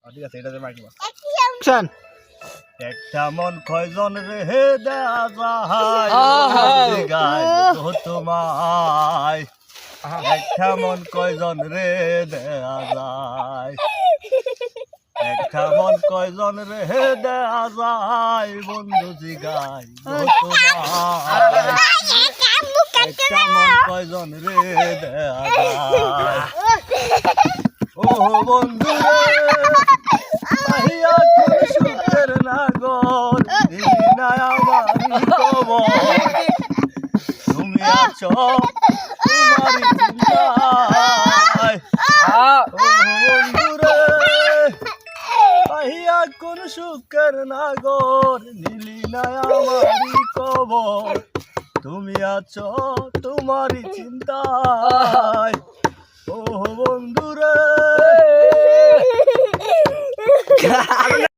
ঠিক আছে, এটাতে মাইক মার। শোন একটা মন কয়জন রে দেয়া যায় গায় তোমায়, একটা মন কয়জন রে দেয়া যায়, একটা মন কয়জন রে দেয়া যায় বন্ধু জিগাই তোমায়, একটা মন কয়জন রে দেয়া যায়। ও বন্ধু রে আহিয়া কোন সুখের নাগর দিলি না আমারি খবর, তুমি আছো তোমারি চিন্তায়। ও বন্ধু রে আহিয়া কোন সুখের নাগর দিলি না আমারি খবর, তুমি আছো তোমারি চিন্তায়। ও বন্ধু রে